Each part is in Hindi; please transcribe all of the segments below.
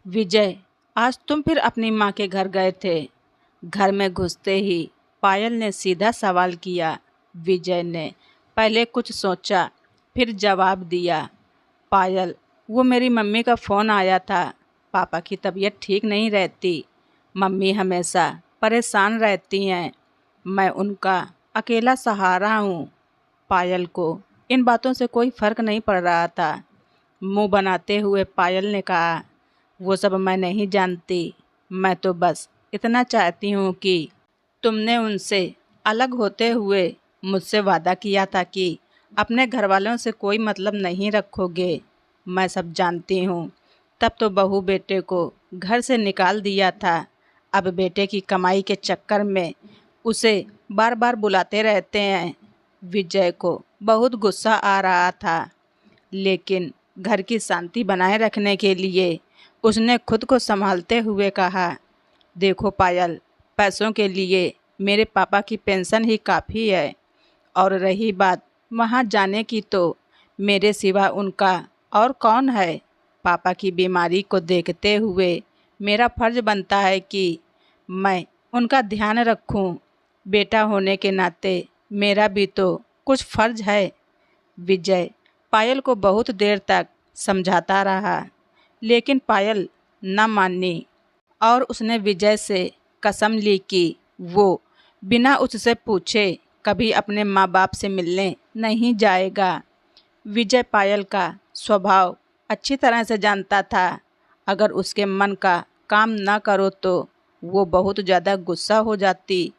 विजय, आज तुम फिर अपनी माँ के घर गए थे। घर में घुसते ही पायल ने सीधा सवाल किया। विजय ने पहले कुछ सोचा, फिर जवाब दिया। पायल, वो मेरी मम्मी का फ़ोन आया था। पापा की तबीयत ठीक नहीं रहती। मम्मी हमेशा परेशान रहती हैं। मैं उनका अकेला सहारा हूँ। पायल को इन बातों से कोई फ़र्क नहीं पड़ रहा था। मुंह बनाते हुए पायल ने कहा, वो सब मैं नहीं जानती। मैं तो बस इतना चाहती हूँ कि तुमने उनसे अलग होते हुए मुझसे वादा किया था कि अपने घर वालों से कोई मतलब नहीं रखोगे। मैं सब जानती हूँ। तब तो बहू बेटे को घर से निकाल दिया था। अब बेटे की कमाई के चक्कर में उसे बार बार बुलाते रहते हैं। विजय को बहुत गुस्सा आ रहा था, लेकिन घर की शांति बनाए रखने के लिए उसने खुद को संभालते हुए कहा, देखो पायल, पैसों के लिए मेरे पापा की पेंशन ही काफ़ी है। और रही बात वहाँ जाने की, तो मेरे सिवा उनका और कौन है। पापा की बीमारी को देखते हुए मेरा फ़र्ज़ बनता है कि मैं उनका ध्यान रखूं। बेटा होने के नाते मेरा भी तो कुछ फ़र्ज़ है। विजय पायल को बहुत देर तक समझाता रहा, लेकिन पायल न मानी और उसने विजय से कसम ली कि वो बिना उससे पूछे कभी अपने माँ बाप से मिलने नहीं जाएगा। विजय पायल का स्वभाव अच्छी तरह से जानता था। अगर उसके मन का काम न करो तो वो बहुत ज़्यादा गुस्सा हो जाती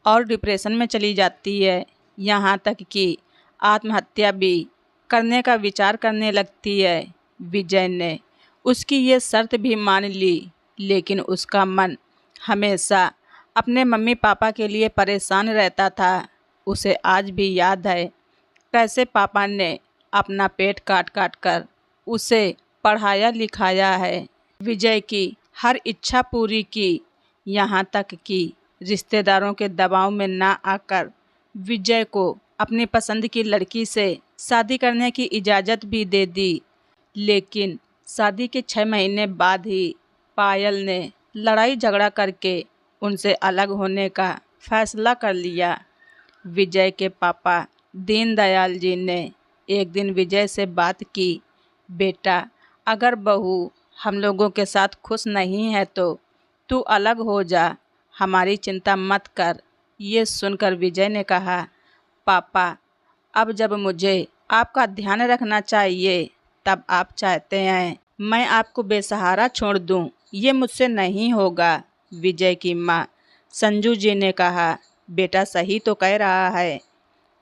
और डिप्रेशन में चली जाती है। यहाँ तक कि आत्महत्या भी करने का विचार करने लगती है। विजय ने उसकी ये शर्त भी मान ली, लेकिन उसका मन हमेशा अपने मम्मी पापा के लिए परेशान रहता था। उसे आज भी याद है कैसे पापा ने अपना पेट काट काट कर उसे पढ़ाया लिखाया है। विजय की हर इच्छा पूरी की, यहाँ तक कि रिश्तेदारों के दबाव में ना आकर विजय को अपनी पसंद की लड़की से शादी करने की इजाज़त भी दे दी। लेकिन शादी के 6 महीने बाद ही पायल ने लड़ाई झगड़ा करके उनसे अलग होने का फैसला कर लिया। विजय के पापा दीनदयाल जी ने एक दिन विजय से बात की, बेटा, अगर बहू हम लोगों के साथ खुश नहीं है तो तू अलग हो जा, हमारी चिंता मत कर। ये सुनकर विजय ने कहा, पापा, अब जब मुझे आपका ध्यान रखना चाहिए तब आप चाहते हैं मैं आपको बेसहारा छोड़ दूं। ये मुझसे नहीं होगा। विजय की माँ संजू जी ने कहा, बेटा सही तो कह रहा है।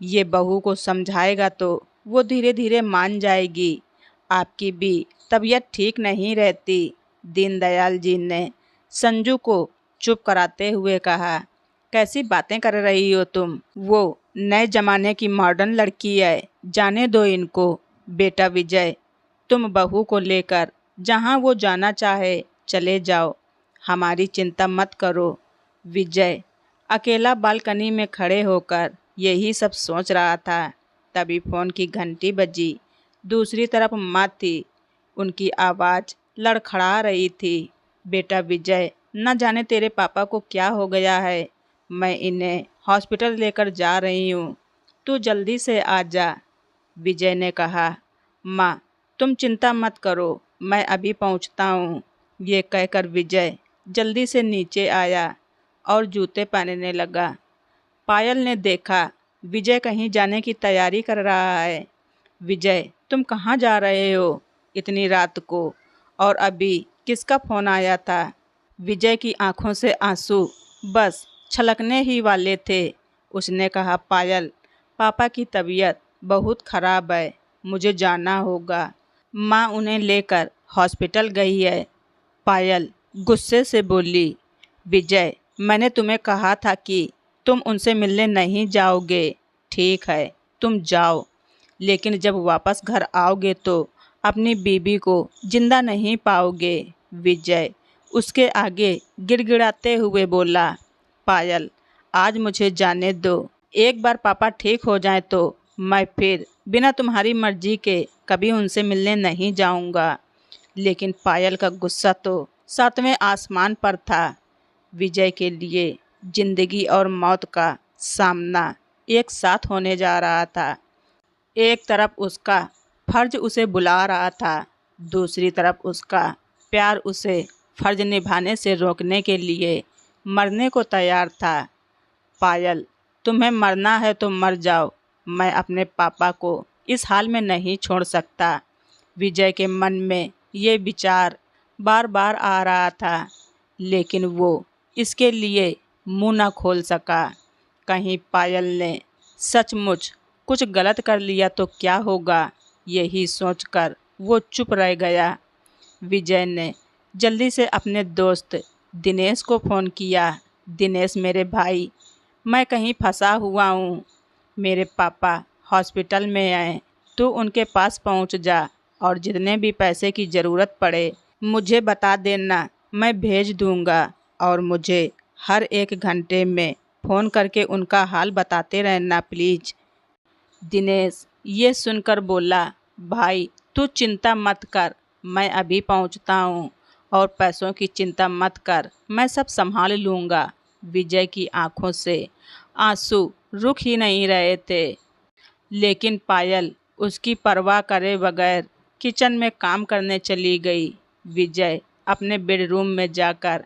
ये बहू को समझाएगा तो वो धीरे धीरे मान जाएगी। आपकी भी तबीयत ठीक नहीं रहती। दीनदयाल जी ने संजू को चुप कराते हुए कहा, कैसी बातें कर रही हो तुम। वो नए ज़माने की मॉडर्न लड़की है, जाने दो इनको। बेटा विजय, तुम बहू को लेकर जहाँ वो जाना चाहे चले जाओ, हमारी चिंता मत करो। विजय अकेला बालकनी में खड़े होकर यही सब सोच रहा था। तभी फ़ोन की घंटी बजी। दूसरी तरफ माँ थी। उनकी आवाज़ लड़खड़ा रही थी, बेटा विजय, न जाने तेरे पापा को क्या हो गया है। मैं इन्हें हॉस्पिटल लेकर जा रही हूँ, तू जल्दी से आ जा। विजय ने कहा, माँ, तुम चिंता मत करो, मैं अभी पहुँचता हूँ। ये कहकर विजय जल्दी से नीचे आया और जूते पहनने लगा। पायल ने देखा विजय कहीं जाने की तैयारी कर रहा है। विजय, तुम कहाँ जा रहे हो इतनी रात को, और अभी किसका फ़ोन आया था। विजय की आंखों से आंसू बस छलकने ही वाले थे। उसने कहा, पायल, पापा की तबीयत बहुत ख़राब है, मुझे जाना होगा। माँ उन्हें लेकर हॉस्पिटल गई है। पायल गुस्से से बोली, विजय, मैंने तुम्हें कहा था कि तुम उनसे मिलने नहीं जाओगे। ठीक है, तुम जाओ, लेकिन जब वापस घर आओगे तो अपनी बीबी को जिंदा नहीं पाओगे। विजय उसके आगे गिड़गिड़ाते हुए बोला, पायल, आज मुझे जाने दो। एक बार पापा ठीक हो जाए तो मैं फिर बिना तुम्हारी मर्जी के कभी उनसे मिलने नहीं जाऊंगा। लेकिन पायल का गुस्सा तो 7वें आसमान पर था। विजय के लिए जिंदगी और मौत का सामना एक साथ होने जा रहा था। एक तरफ उसका फर्ज उसे बुला रहा था, दूसरी तरफ उसका प्यार उसे फर्ज निभाने से रोकने के लिए मरने को तैयार था। पायल, तुम्हें मरना है तो मर जाओ, मैं अपने पापा को इस हाल में नहीं छोड़ सकता। विजय के मन में ये विचार बार बार आ रहा था, लेकिन वो इसके लिए मुंह न खोल सका। कहीं पायल ने सचमुच कुछ गलत कर लिया तो क्या होगा, यही सोचकर वो चुप रह गया। विजय ने जल्दी से अपने दोस्त दिनेश को फ़ोन किया। दिनेश मेरे भाई, मैं कहीं फंसा हुआ हूँ, मेरे पापा हॉस्पिटल में हैं, तू उनके पास पहुँच जा और जितने भी पैसे की ज़रूरत पड़े मुझे बता देना, मैं भेज दूँगा। और मुझे हर 1 घंटे में फ़ोन करके उनका हाल बताते रहना प्लीज़। दिनेश ये सुनकर बोला, भाई तू चिंता मत कर, मैं अभी पहुंचता हूं और पैसों की चिंता मत कर, मैं सब संभाल लूँगा। विजय की आंखों से आंसू रुक ही नहीं रहे थे, लेकिन पायल उसकी परवाह करे बगैर किचन में काम करने चली गई। विजय अपने बेडरूम में जाकर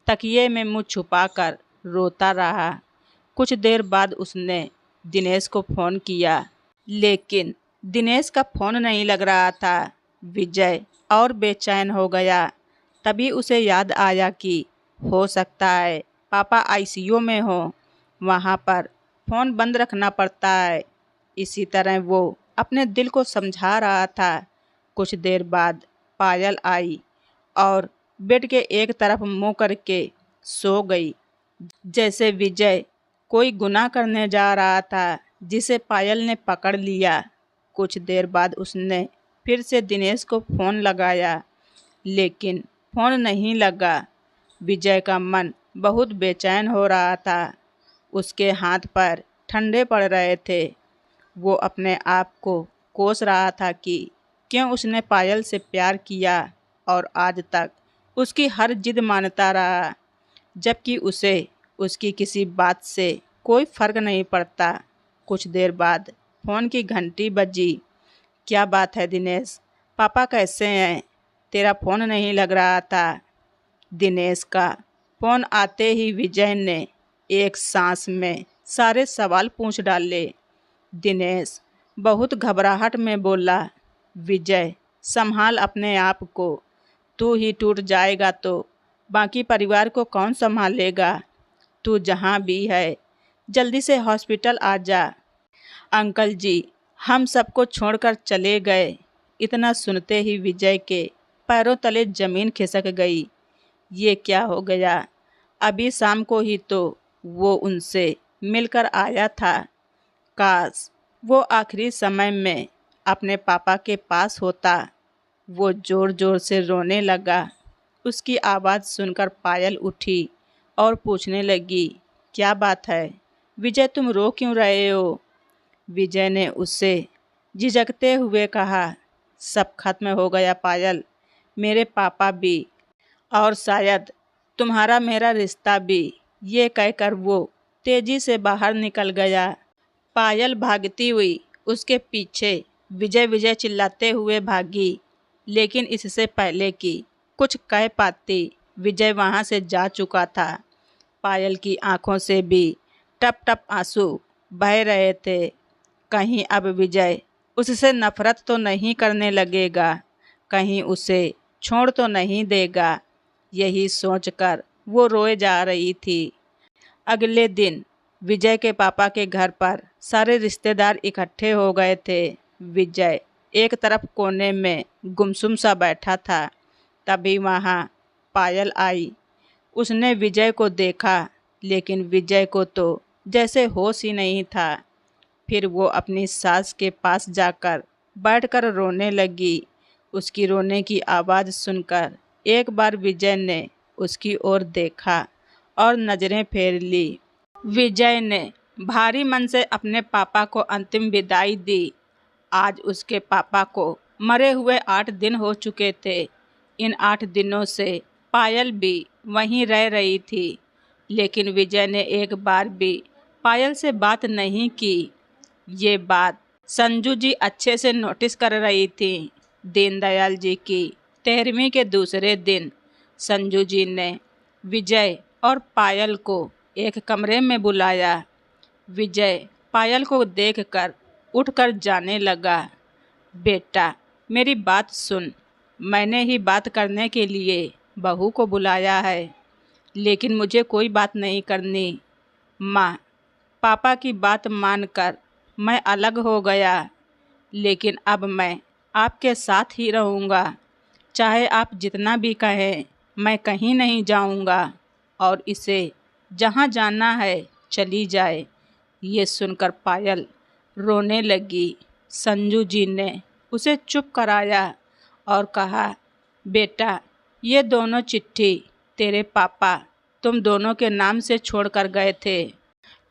तकिए में मुंह छुपाकर रोता रहा। कुछ देर बाद उसने दिनेश को फ़ोन किया, लेकिन दिनेश का फ़ोन नहीं लग रहा था। विजय और बेचैन हो गया। तभी उसे याद आया कि हो सकता है पापा आईसीयू में हो, वहाँ पर फ़ोन बंद रखना पड़ता है। इसी तरह वो अपने दिल को समझा रहा था। कुछ देर बाद पायल आई और बेड के एक तरफ मुँह करके सो गई, जैसे विजय कोई गुनाह करने जा रहा था जिसे पायल ने पकड़ लिया। कुछ देर बाद उसने फिर से दिनेश को फ़ोन लगाया, लेकिन फ़ोन नहीं लगा। विजय का मन बहुत बेचैन हो रहा था। उसके हाथ पैर ठंडे पड़ रहे थे। वो अपने आप को कोस रहा था कि क्यों उसने पायल से प्यार किया और आज तक उसकी हर जिद मानता रहा, जबकि उसे उसकी किसी बात से कोई फ़र्क नहीं पड़ता। कुछ देर बाद फ़ोन की घंटी बजी। क्या बात है दिनेश, पापा कैसे हैं? तेरा फ़ोन नहीं लग रहा था। दिनेश का फ़ोन आते ही विजय ने एक सांस में सारे सवाल पूछ डाले। दिनेश बहुत घबराहट में बोला, विजय संभाल अपने आप को, तू ही टूट जाएगा तो बाकी परिवार को कौन संभालेगा? तू जहाँ भी है जल्दी से हॉस्पिटल आ जा। अंकल जी हम सबको छोड़कर चले गए। इतना सुनते ही विजय के पैरों तले जमीन खिसक गई। ये क्या हो गया? अभी शाम को ही तो वो उनसे मिलकर आया था। काश वो आखिरी समय में अपने पापा के पास होता। वो ज़ोर ज़ोर से रोने लगा। उसकी आवाज़ सुनकर पायल उठी और पूछने लगी, क्या बात है विजय, तुम रो क्यों रहे हो? विजय ने उससे झिझकते हुए कहा, सब खत्म हो गया पायल, मेरे पापा भी और शायद तुम्हारा मेरा रिश्ता भी। ये कहकर वो तेजी से बाहर निकल गया। पायल भागती हुई उसके पीछे विजय विजय चिल्लाते हुए भागी, लेकिन इससे पहले कि कुछ कह पाती विजय वहाँ से जा चुका था। पायल की आंखों से भी टप टप आंसू बह रहे थे। कहीं अब विजय उससे नफरत तो नहीं करने लगेगा, कहीं उसे छोड़ तो नहीं देगा। यही सोचकर वो रोए जा रही थी। अगले दिन विजय के पापा के घर पर सारे रिश्तेदार इकट्ठे हो गए थे। विजय एक तरफ कोने में गुमसुम सा बैठा था। तभी वहाँ पायल आई। उसने विजय को देखा, लेकिन विजय को तो जैसे होश ही नहीं था। फिर वो अपनी सास के पास जाकर बैठकर रोने लगी। उसकी रोने की आवाज़ सुनकर एक बार विजय ने उसकी ओर देखा और नज़रें फेर ली। विजय ने भारी मन से अपने पापा को अंतिम विदाई दी। आज उसके पापा को मरे हुए 8 दिन हो चुके थे। इन 8 दिनों से पायल भी वहीं रह रही थी, लेकिन विजय ने एक बार भी पायल से बात नहीं की। ये बात संजू जी अच्छे से नोटिस कर रही थी। दीनदयाल जी की 13वीं के दूसरे दिन संजू जी ने विजय और पायल को एक कमरे में बुलाया। विजय पायल को देखकर उठकर जाने लगा। बेटा, मेरी बात सुन। मैंने ही बात करने के लिए बहू को बुलाया है, लेकिन मुझे कोई बात नहीं करनी। माँ, पापा की बात मानकर मैं अलग हो गया, लेकिन अब मैं आपके साथ ही रहूँगा। चाहे आप जितना भी कहें, मैं कहीं नहीं जाऊँगा और इसे जहाँ जाना है चली जाए। ये सुनकर पायल रोने लगी। संजू जी ने उसे चुप कराया और कहा, बेटा, ये दोनों चिट्ठी तेरे पापा तुम दोनों के नाम से छोड़कर गए थे,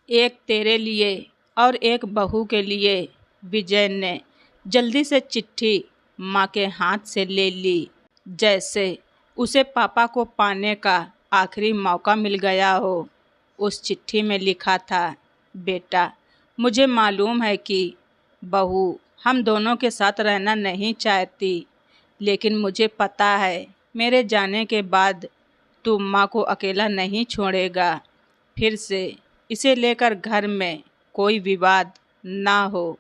एक तेरे लिए और एक बहू के लिए। विजय ने जल्दी से चिट्ठी माँ के हाथ से ले ली, जैसे उसे पापा को पाने का आखिरी मौका मिल गया हो। उस चिट्ठी में लिखा था, बेटा, मुझे मालूम है कि बहू हम दोनों के साथ रहना नहीं चाहती, लेकिन मुझे पता है मेरे जाने के बाद तू माँ को अकेला नहीं छोड़ेगा। फिर से इसे लेकर घर में कोई विवाद ना हो,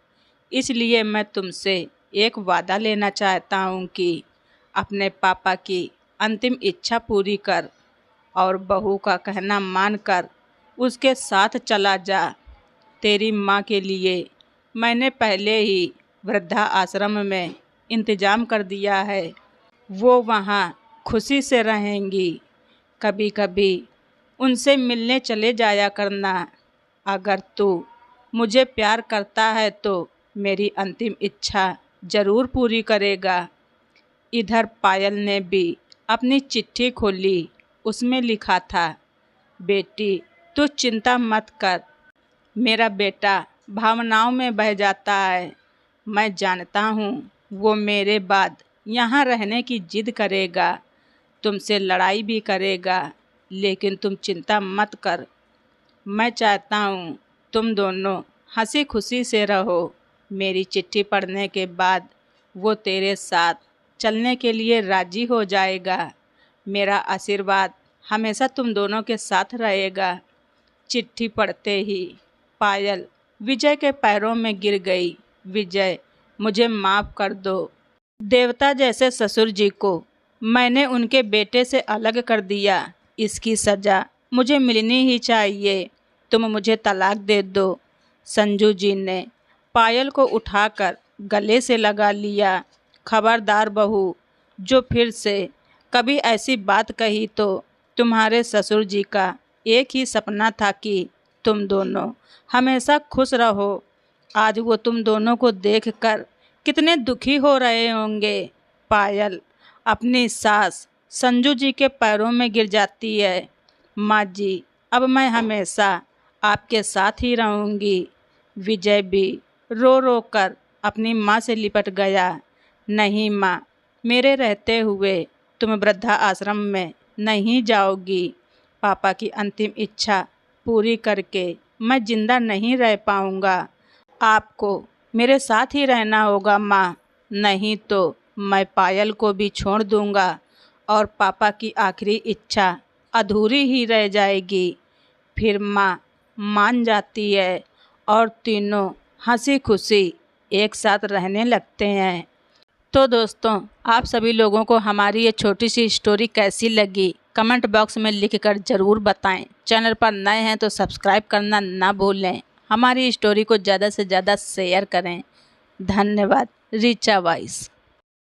इसलिए मैं तुमसे एक वादा लेना चाहता हूँ कि अपने पापा की अंतिम इच्छा पूरी कर और बहू का कहना मानकर उसके साथ चला जा। तेरी माँ के लिए मैंने पहले ही वृद्धा आश्रम में इंतजाम कर दिया है। वो वहाँ खुशी से रहेंगी। कभी कभी उनसे मिलने चले जाया करना। अगर तू मुझे प्यार करता है तो मेरी अंतिम इच्छा ज़रूर पूरी करेगा। इधर पायल ने भी अपनी चिट्ठी खोली। उसमें लिखा था, बेटी, तू चिंता मत कर। मेरा बेटा भावनाओं में बह जाता है। मैं जानता हूँ वो मेरे बाद यहाँ रहने की जिद करेगा, तुमसे लड़ाई भी करेगा, लेकिन तुम चिंता मत कर। मैं चाहता हूँ तुम दोनों हंसी खुशी से रहो। मेरी चिट्ठी पढ़ने के बाद वो तेरे साथ चलने के लिए राजी हो जाएगा। मेरा आशीर्वाद हमेशा तुम दोनों के साथ रहेगा। चिट्ठी पढ़ते ही पायल विजय के पैरों में गिर गई। विजय, मुझे माफ़ कर दो। देवता जैसे ससुर जी को मैंने उनके बेटे से अलग कर दिया। इसकी सज़ा मुझे मिलनी ही चाहिए। तुम मुझे तलाक दे दो। संजू जी ने पायल को उठाकर गले से लगा लिया। खबरदार बहू, जो फिर से कभी ऐसी बात कही तो तुम्हारे ससुर जी का एक ही सपना था कि तुम दोनों हमेशा खुश रहो। आज वो तुम दोनों को देखकर कितने दुखी हो रहे होंगे। पायल अपनी सास संजू जी के पैरों में गिर जाती है। माँ जी, अब मैं हमेशा आपके साथ ही रहूँगी। विजय भी रो रो कर अपनी माँ से लिपट गया। नहीं माँ, मेरे रहते हुए तुम वृद्धा आश्रम में नहीं जाओगी। पापा की अंतिम इच्छा पूरी करके मैं जिंदा नहीं रह पाऊँगा। आपको मेरे साथ ही रहना होगा माँ, नहीं तो मैं पायल को भी छोड़ दूँगा और पापा की आखिरी इच्छा अधूरी ही रह जाएगी। फिर माँ मान जाती है और तीनों हंसी खुशी एक साथ रहने लगते हैं। तो दोस्तों, आप सभी लोगों को हमारी ये छोटी सी स्टोरी कैसी लगी कमेंट बॉक्स में लिखकर ज़रूर बताएं। चैनल पर नए हैं तो सब्सक्राइब करना ना भूलें। हमारी स्टोरी को ज़्यादा से ज़्यादा शेयर करें। धन्यवाद। रीचा वाइस।